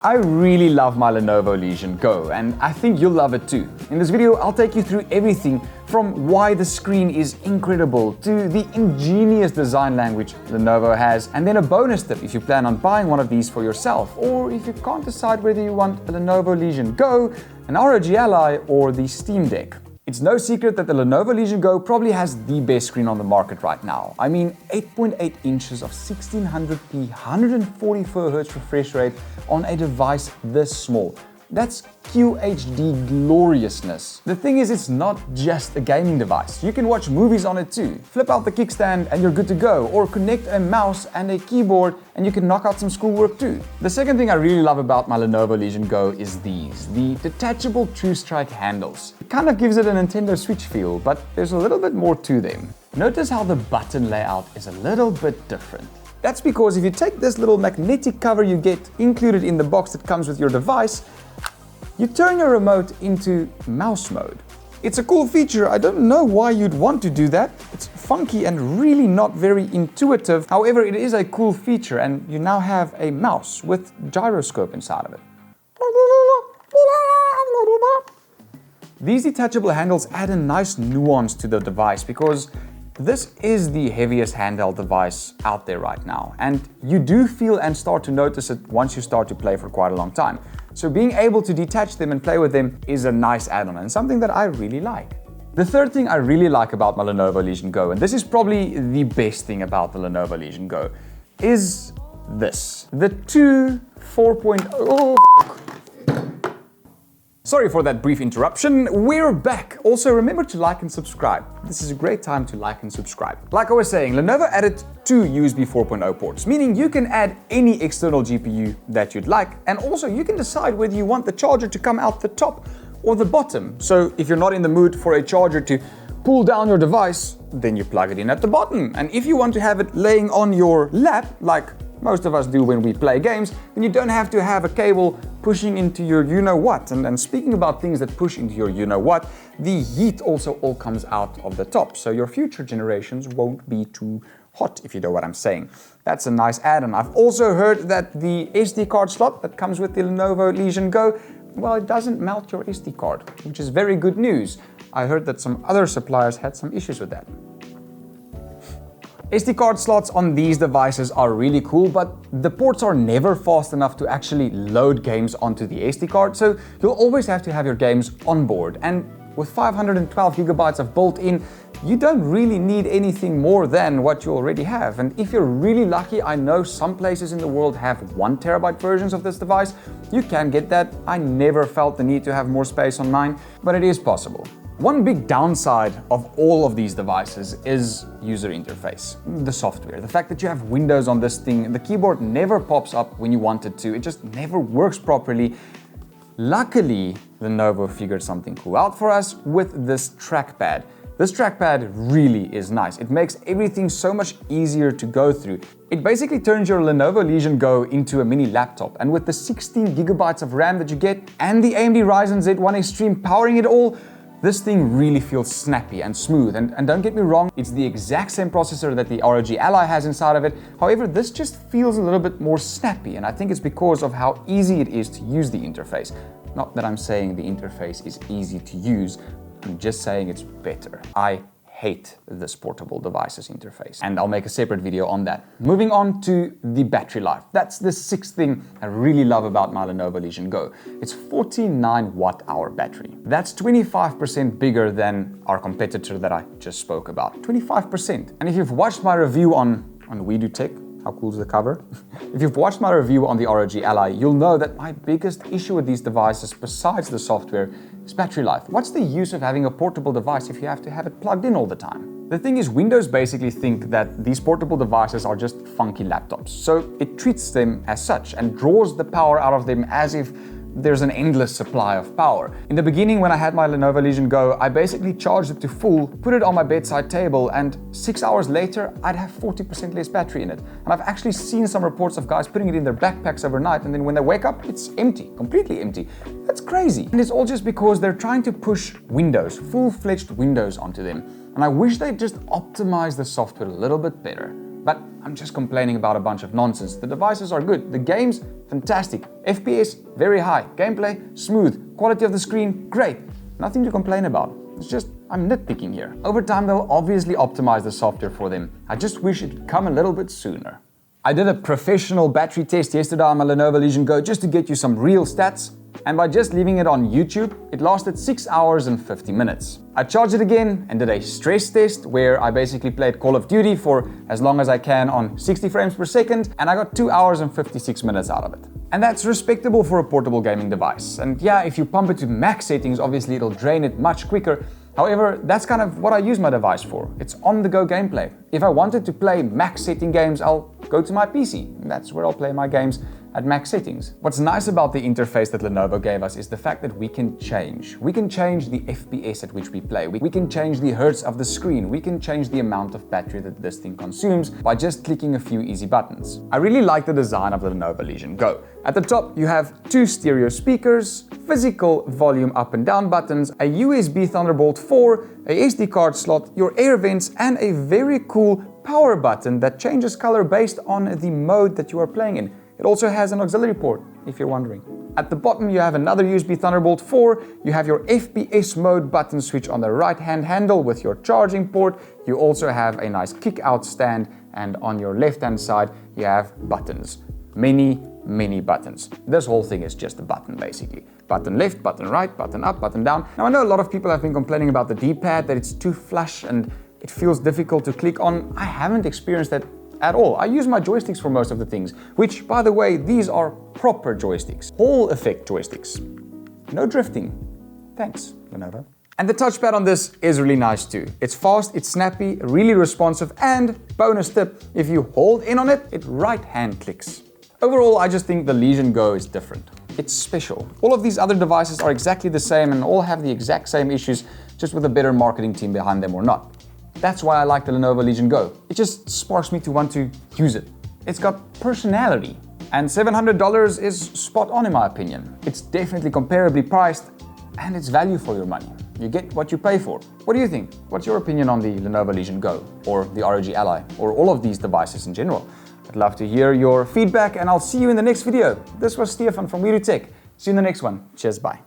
I really love my Lenovo Legion Go, and I think you'll love it too. In this video, I'll take you through everything from why the screen is incredible to the ingenious design language Lenovo has, and then a bonus tip if you plan on buying one of these for yourself, or if you can't decide whether you want a Lenovo Legion Go, an ROG Ally, or the Steam Deck. It's no secret that the Lenovo Legion Go probably has the best screen on the market right now. I mean, 8.8 inches of 1600p, 144Hz refresh rate on a device this small. That's QHD gloriousness. The thing is, it's not just a gaming device. You can watch movies on it too. Flip out the kickstand and you're good to go, or connect a mouse and a keyboard and you can knock out some schoolwork too. The second thing I really love about my Lenovo Legion Go is the detachable Truestrike handles. It kind of gives it a Nintendo Switch feel, but there's a little bit more to them. Notice how the button layout is a little bit different. That's because if you take this little magnetic cover you get included in the box that comes with your device, you turn your remote into mouse mode. It's a cool feature. I don't know why you'd want to do that. It's funky and really not very intuitive. However, it is a cool feature, and you now have a mouse with gyroscope inside of it. These detachable handles add a nice nuance to the device because this is the heaviest handheld device out there right now, and you do feel and start to notice it once you start to play for quite a long time. So being able to detach them and play with them is a nice add-on and something that I really like. The third thing I really like about my Lenovo Legion Go, and this is probably the best thing about the Lenovo Legion Go, is this. The two 4.0... Sorry for that brief interruption, we're back. Also, remember to like and subscribe. This is a great time to like and subscribe. Like I was saying, Lenovo added two USB 4.0 ports, meaning you can add any external GPU that you'd like, and also you can decide whether you want the charger to come out the top or the bottom. So if you're not in the mood for a charger to pull down your device, then you plug it in at the bottom. And if you want to have it laying on your lap, like most of us do when we play games, then you don't have to have a cable pushing into your you-know-what. And speaking about things that push into your you-know-what, the heat also all comes out of the top, so your future generations won't be too hot, if you know what I'm saying. That's a nice add-on. I've also heard that the SD card slot that comes with the Lenovo Legion Go, well, it doesn't melt your SD card, which is very good news. I heard that some other suppliers had some issues with that. SD card slots on these devices are really cool, but the ports are never fast enough to actually load games onto the SD card, so you'll always have to have your games on board. And with 512 gigabytes of built-in, you don't really need anything more than what you already have. And if you're really lucky, I know some places in the world have 1 terabyte versions of this device. You can get that. I never felt the need to have more space on mine, but it is possible. One big downside of all of these devices is user interface, the software. The fact that you have Windows on this thing, the keyboard never pops up when you want it to. It just never works properly. Luckily, Lenovo figured something cool out for us with this trackpad. This trackpad really is nice. It makes everything so much easier to go through. It basically turns your Lenovo Legion Go into a mini laptop, and with the 16 gigabytes of RAM that you get and the AMD Ryzen Z1 Extreme powering it all, this thing really feels snappy and smooth, and don't get me wrong, it's the exact same processor that the ROG Ally has inside of it. However, this just feels a little bit more snappy, and I think it's because of how easy it is to use the interface. Not that I'm saying the interface is easy to use, I'm just saying it's better. I hate this portable devices interface, and I'll make a separate video on that. Moving on to the battery life. That's the sixth thing I really love about my Lenovo Legion Go. It's 49 watt-hour battery. That's 25% bigger than our competitor that I just spoke about. 25%. And if you've watched my review on We Do Tech, how cool is the cover? If you've watched my review on the ROG Ally, you'll know that my biggest issue with these devices, besides the software, is battery life. What's the use of having a portable device if you have to have it plugged in all the time? The thing is, Windows basically think that these portable devices are just funky laptops, so it treats them as such and draws the power out of them as if there's an endless supply of power. In the beginning, when I had my Lenovo Legion Go, I basically charged it to full, put it on my bedside table, and 6 hours later, I'd have 40% less battery in it. And I've actually seen some reports of guys putting it in their backpacks overnight, and then when they wake up, it's empty, completely empty. That's crazy. And it's all just because they're trying to push Windows, full-fledged Windows onto them. And I wish they'd just optimize the software a little bit better. But I'm just complaining about a bunch of nonsense. The devices are good, the games, fantastic, FPS, very high, gameplay, smooth, quality of the screen, great. Nothing to complain about. It's just, I'm nitpicking here. Over time, they'll obviously optimize the software for them. I just wish it'd come a little bit sooner. I did a professional battery test yesterday on my Lenovo Legion Go just to get you some real stats. And by just leaving it on YouTube, it lasted 6 hours and 50 minutes. I charged it again and did a stress test where I basically played Call of Duty for as long as I can on 60 frames per second, and I got 2 hours and 56 minutes out of it. And that's respectable for a portable gaming device. And yeah, if you pump it to max settings, obviously it'll drain it much quicker. However, that's kind of what I use my device for. It's on-the-go gameplay. If I wanted to play max setting games, I'll go to my PC. And that's where I'll play my games at max settings. What's nice about the interface that Lenovo gave us is the fact that we can change. We can change the FPS at which we play. We can change the hertz of the screen. We can change the amount of battery that this thing consumes by just clicking a few easy buttons. I really like the design of the Lenovo Legion Go. At the top, you have 2 stereo speakers, physical volume up and down buttons, a USB Thunderbolt 4, a SD card slot, your air vents, and a very cool power button that changes color based on the mode that you are playing in. It also has an auxiliary port, if you're wondering. At the bottom, you have another USB Thunderbolt 4. You have your FPS mode button switch on the right-hand handle with your charging port. You also have a nice kick-out stand, and on your left-hand side, you have buttons. Many buttons. This whole thing is just a button, basically. Button left, button right, button up, button down. Now, I know a lot of people have been complaining about the D-pad, that it's too flush and it feels difficult to click on. I haven't experienced that at all. I use my joysticks for most of the things, which, by the way, these are proper joysticks. Hall effect joysticks. No drifting. Thanks, Lenovo. And the touchpad on this is really nice too. It's fast, it's snappy, really responsive, and bonus tip, if you hold in on it, it right-hand clicks. Overall, I just think the Legion Go is different. It's special. All of these other devices are exactly the same and all have the exact same issues, just with a better marketing team behind them or not. That's why I like the Lenovo Legion Go. It just sparks me to want to use it. It's got personality. And $700 is spot on in my opinion. It's definitely comparably priced and it's value for your money. You get what you pay for. What do you think? What's your opinion on the Lenovo Legion Go or the ROG Ally or all of these devices in general? I'd love to hear your feedback and I'll see you in the next video. This was Stefan from We Do Tech. See you in the next one. Cheers, bye.